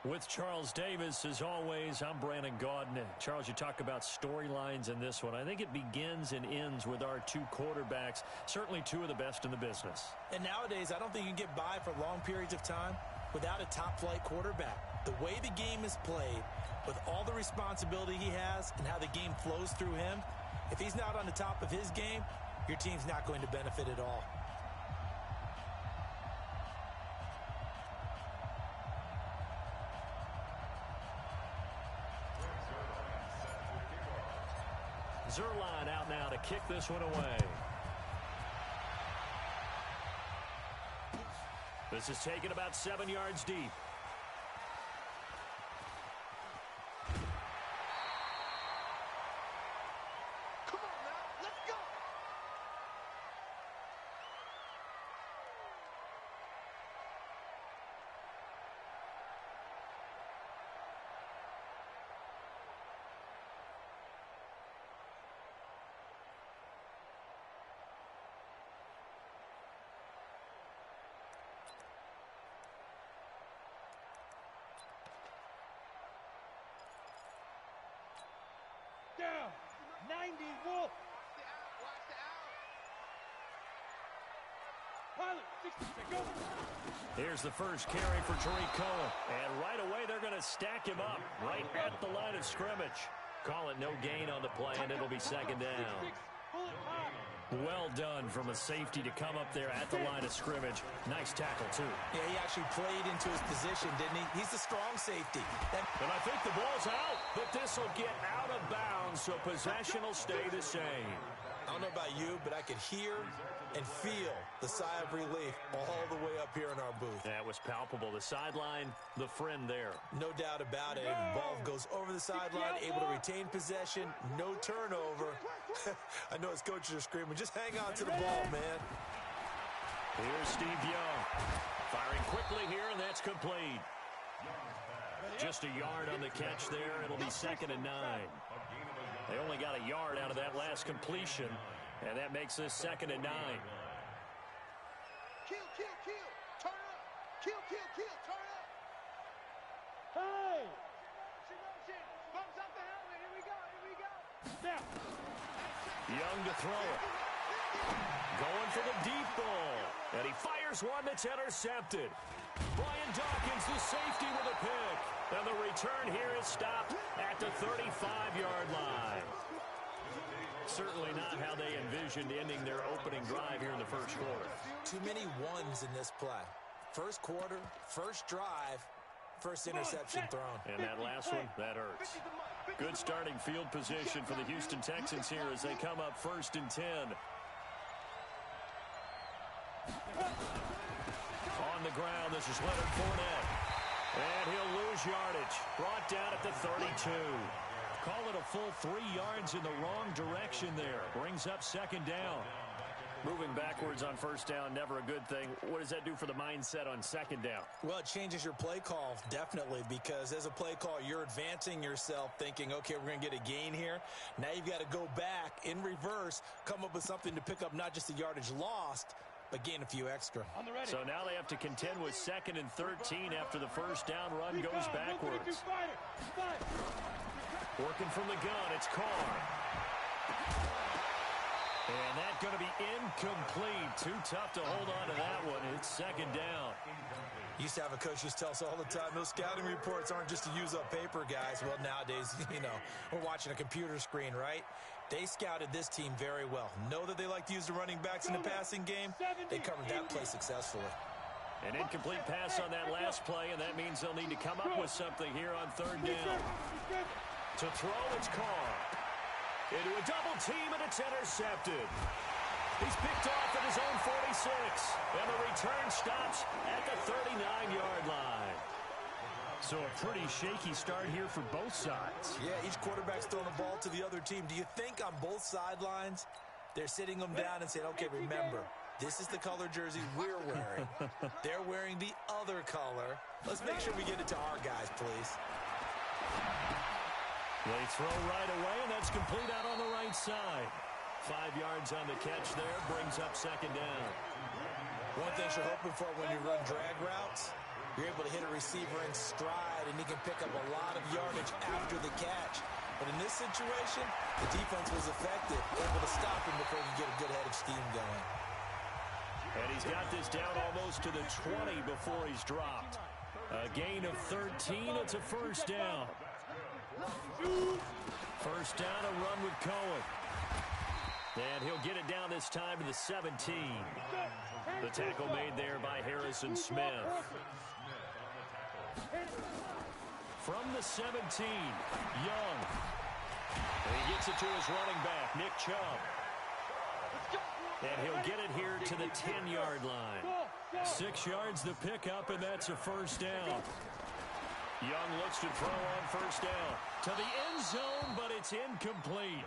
With Charles Davis, as always, I'm Brandon Gaudin. Charles, you talk about storylines in this one. I think it begins and ends with our two quarterbacks, certainly two of the best in the business. And nowadays, I don't think you can get by for long periods of time without a top-flight quarterback. The way the game is played, with all the responsibility he has and how the game flows through him, if he's not on the top of his game, your team's not going to benefit at all. Zerline out now to kick this one away. This is taken about 7 yards deep. Down, 90, Wolf. Watch the out. Pilot, 60, go. Here's the first carry for Tariq Cohen. And right away, they're going to stack him up right at the line of scrimmage. Call it no gain on the play, and it'll be second down. Well done from a safety to come up there at the line of scrimmage. Nice tackle, too. Yeah, he actually played into his position, didn't he? He's a strong safety. And I think the ball's out, but this will get out of bounds, so possession will stay the same. I don't know about you, but I could hear and feel the sigh of relief all the way up here in our booth. That was palpable. The sideline, the friend there. No doubt about it. The ball goes over the sideline, able to retain possession, no turnover. I know his coaches are screaming, just hang on to the ball, man. Here's Steve Young. Firing quickly here, and that's complete. Just a yard on the catch there. It'll be 2nd and 9. They only got a yard out of that last completion, and that makes this 2nd and 9. Kill, turn up. Kill, turn up. Hey! Motion. Bumps up the helmet. Here we go. Now. Young to throw it. Going for the deep ball. And he fires one that's intercepted. Brian Dawkins, the safety, with a pick. And the return here is stopped at the 35-yard line. Certainly not how they envisioned ending their opening drive here in the first quarter. Too many ones in this play. First quarter, first drive, first interception thrown. And that last one, that hurts. Good starting field position for the Houston Texans here as they come up 1st and 10. On the ground, this is Leonard Fournette. And he'll lose yardage. Brought down at the 32. Call it a full 3 yards in the wrong direction there. Brings up 2nd down. Moving backwards on 1st down, never a good thing. What does that do for the mindset on 2nd down? Well, it changes your play call, definitely, because as a play call, you're advancing yourself thinking, okay, we're going to get a gain here. Now you've got to go back in reverse, come up with something to pick up not just the yardage lost, but gain a few extra. So now they have to contend with 2nd and 13 after the 1st down run goes backwards. Working from the gun, it's Carr. And that's going to be incomplete. Too tough to hold on to that one. It's 2nd down. Used to have a coach just tell us all the time, those scouting reports aren't just to use up paper, guys. Well, nowadays, we're watching a computer screen, right? They scouted this team very well. Know that they like to use the running backs in the passing game. They covered that play successfully. An incomplete pass on that last play, and that means they'll need to come up with something here on 3rd down. To throw, it's Carr. Into a double team, and it's intercepted. He's picked off at his own 46. And the return stops at the 39-yard line. So a pretty shaky start here for both sides. Yeah, each quarterback's throwing the ball to the other team. Do you think on both sidelines they're sitting them down and saying, okay, remember, this is the color jersey we're wearing. They're wearing the other color. Let's make sure we get it to our guys, please. They throw right away, and that's complete out on the right side. 5 yards on the catch there, brings up 2nd down. One thing you're hoping for when you run drag routes, You're able to hit a receiver in stride, and he can pick up a lot of yardage after the catch. But in this situation, the defense was effective, able to stop him before he could get a good head of steam going. And he's got this down almost to the 20 before he's dropped. A gain of 13. It's a first down. First down, a run with Cohen. And he'll get it down this time to the 17. The tackle made there by Harrison Smith. From the 17, Young. And he gets it to his running back, Nick Chubb. And he'll get it here to the 10-yard line. 6 yards the pickup, and that's a first down. Young looks to throw on first down. To the end zone, but it's incomplete.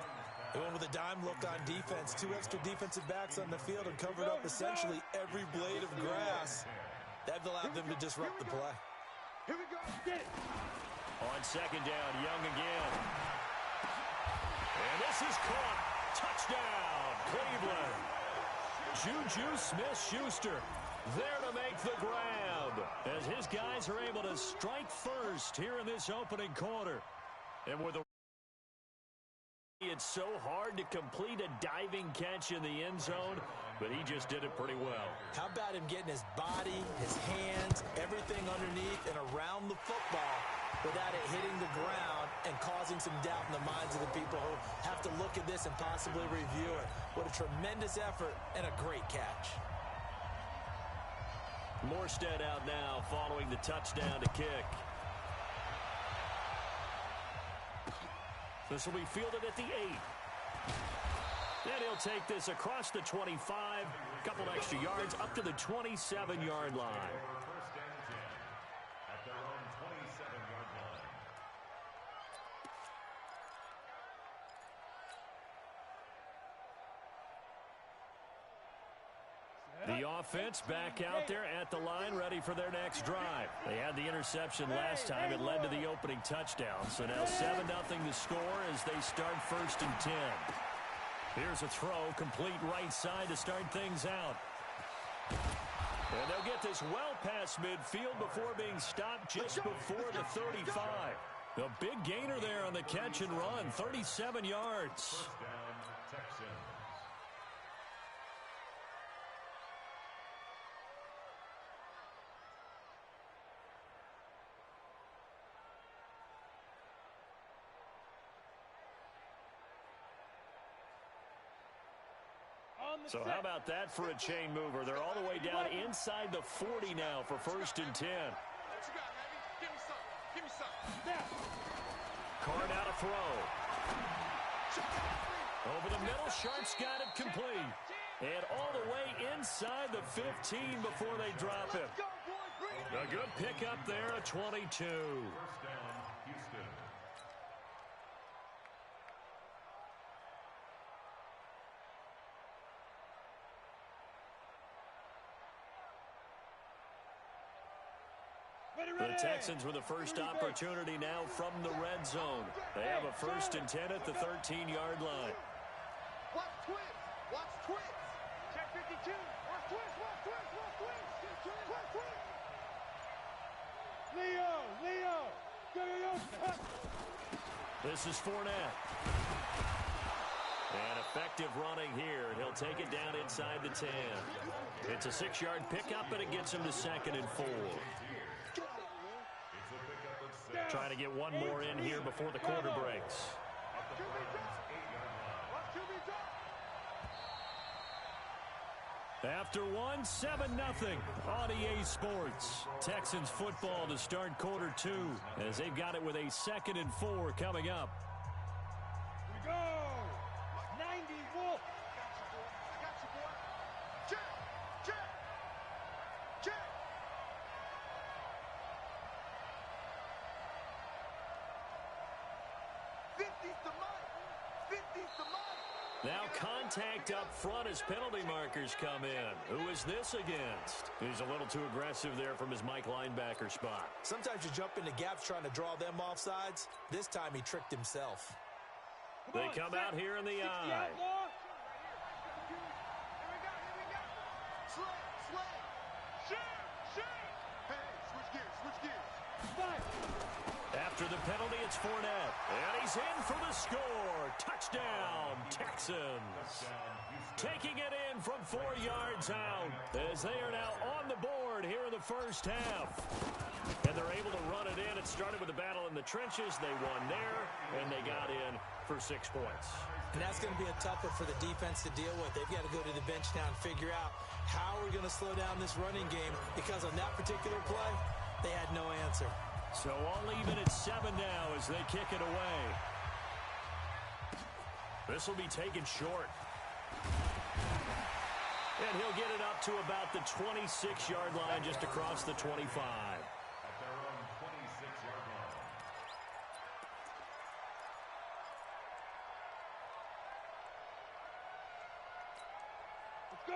They went with a dime look on defense. 2 extra defensive backs on the field and covered up essentially every blade of grass. That allowed them to disrupt the play. Here we go. Get it. On second down, Young again. And this is caught. Touchdown, Cleveland. Juju Smith-Schuster there to make the grab as his guys are able to strike first here in this opening quarter. And with a it's so hard to complete a diving catch in the end zone, but he just did it pretty well. How about him getting his body, his hands, everything underneath and around the football without it hitting the ground and causing some doubt in the minds of the people who have to look at this and possibly review it. What a tremendous effort and a great catch. Morstead out now following the touchdown to kick. This will be fielded at the 8. And he'll take this across the 25, a couple extra yards up to the 27-yard line. The offense back out there at the line, ready for their next drive. They had the interception last time. It led to the opening touchdown. So now 7-0 the score as they start first and 10. Here's a throw, complete right side to start things out. And they'll get this well past midfield before being stopped just before the 35. A big gainer there on the catch and run, 37 yards. So how about that for a chain mover? They're all the way down inside the 40 now for first and 10. Card out a throw. Over the middle, Sharp's got it complete. And all the way inside the 15 before they drop him. A good pickup there, a 22. The Texans with the first opportunity now from the red zone. They have a first and 10 at the 13-yard line. Watch twins. Watch twins. Check 52. Watch twins. Watch twins. Watch twins. Watch twins. Leo. This is Fournette. And effective running here. He'll take it down inside the 10. It's a 6-yard pickup, and it gets him to second and 4. Trying to get one more in here before the quarter breaks. After one, 7-0 on EA Sports. Texans football to start quarter 2 as they've got it with a 2nd and 4 coming up. Here we go. 90 Wolf. Now contact up front as penalty markers come in. Who is this against? He's a little too aggressive there from his Mike linebacker spot. Sometimes you jump into gaps trying to draw them off sides. This time he tricked himself. They come out here in the eye. Slay. Hey, switch gears. penalty. It's Fournette. And he's in for the score. Touchdown, Texans. Taking it in from 4 yards out as they are now on the board here in the first half. And they're able to run it in. It started with a battle in the trenches. They won there, and they got in for 6 points. And that's going to be a tough one for the defense to deal with. They've got to go to the bench now and figure out how we're going to slow down this running game, because on that particular play, they had no answer. So all even at 7 now as they kick it away. This will be taken short. And he'll get it up to about the 26-yard line, just across the 25.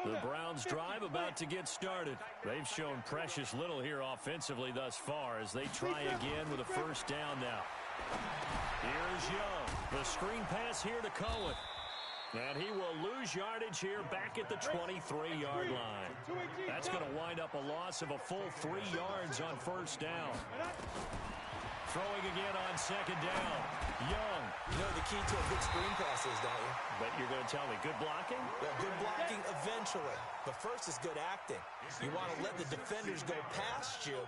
The Browns drive about to get started. They've shown precious little here offensively thus far as they try again with a first down now. Here's Young. The screen pass here to Cohen. And he will lose yardage here back at the 23-yard line. That's going to wind up a loss of a full 3 yards on first down. Throwing again on second down. Young. You know the key to a good screen pass is, don't you? But you're going to tell me, good blocking? Yeah, good blocking eventually. But first is good acting. You want to let the defenders go past you,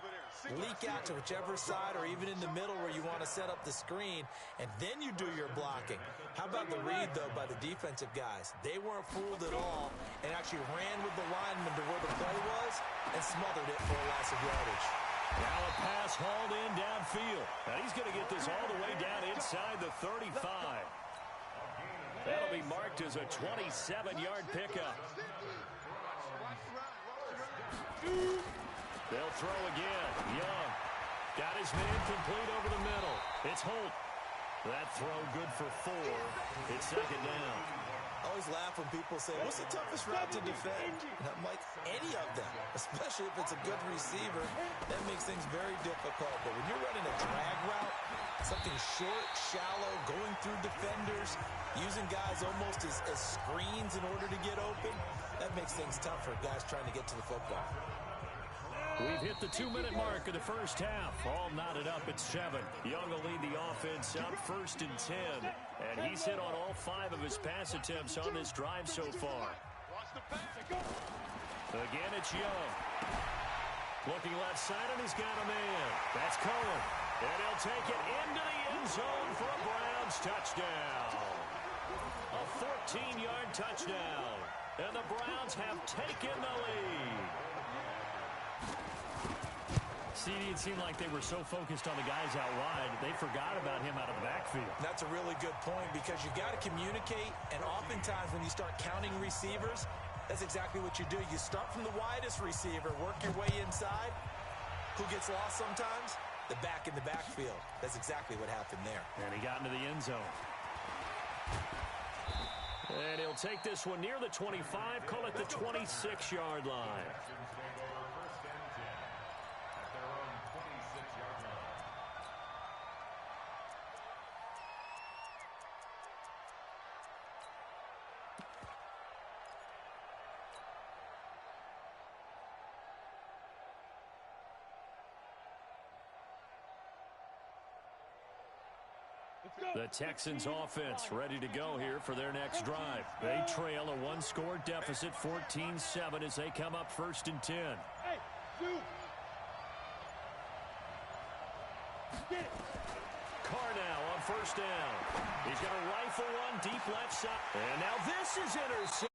leak out to whichever side or even in the middle where you want to set up the screen, and then you do your blocking. How about the read, though, by the defensive guys? They weren't fooled at all and actually ran with the lineman to where the play was and smothered it for a loss of yardage. Now a pass hauled in downfield. Now he's going to get this all the way down inside the 35. That'll be marked as a 27-yard pickup. They'll throw again. Young got his man complete over the middle. It's Holt. That throw good for 4. It's second down. I always laugh when people say, what's the toughest route to defend? And I'm like, any of them, especially if it's a good receiver. That makes things very difficult. But when you're running a drag route, something short, shallow, going through defenders, using guys almost as screens in order to get open, that makes things tough for guys trying to get to the football. We've hit the 2-minute mark of the first half. All knotted up at 7. Young will lead the offense up first and 10. And he's hit on all 5 of his pass attempts on this drive so far. Again, it's Young. Looking left side, and he's got a man. That's Cohen. And he'll take it into the end zone for a Browns touchdown. A 14-yard touchdown. And the Browns have taken the lead. CD, it seemed like they were so focused on the guys out wide, they forgot about him out of the backfield. That's a really good point, because you got to communicate, and oftentimes when you start counting receivers, that's exactly what you do. You start from the widest receiver, work your way inside. Who gets lost sometimes? The back in the backfield. That's exactly what happened there. And he got into the end zone. And he'll take this one near the 25, call it the 26-yard line. The Texans offense ready to go here for their next drive. They trail a 1-score deficit, 14-7, as they come up first and 10. Carr now on first down. He's going to rifle one deep left side. And now this is intercepted.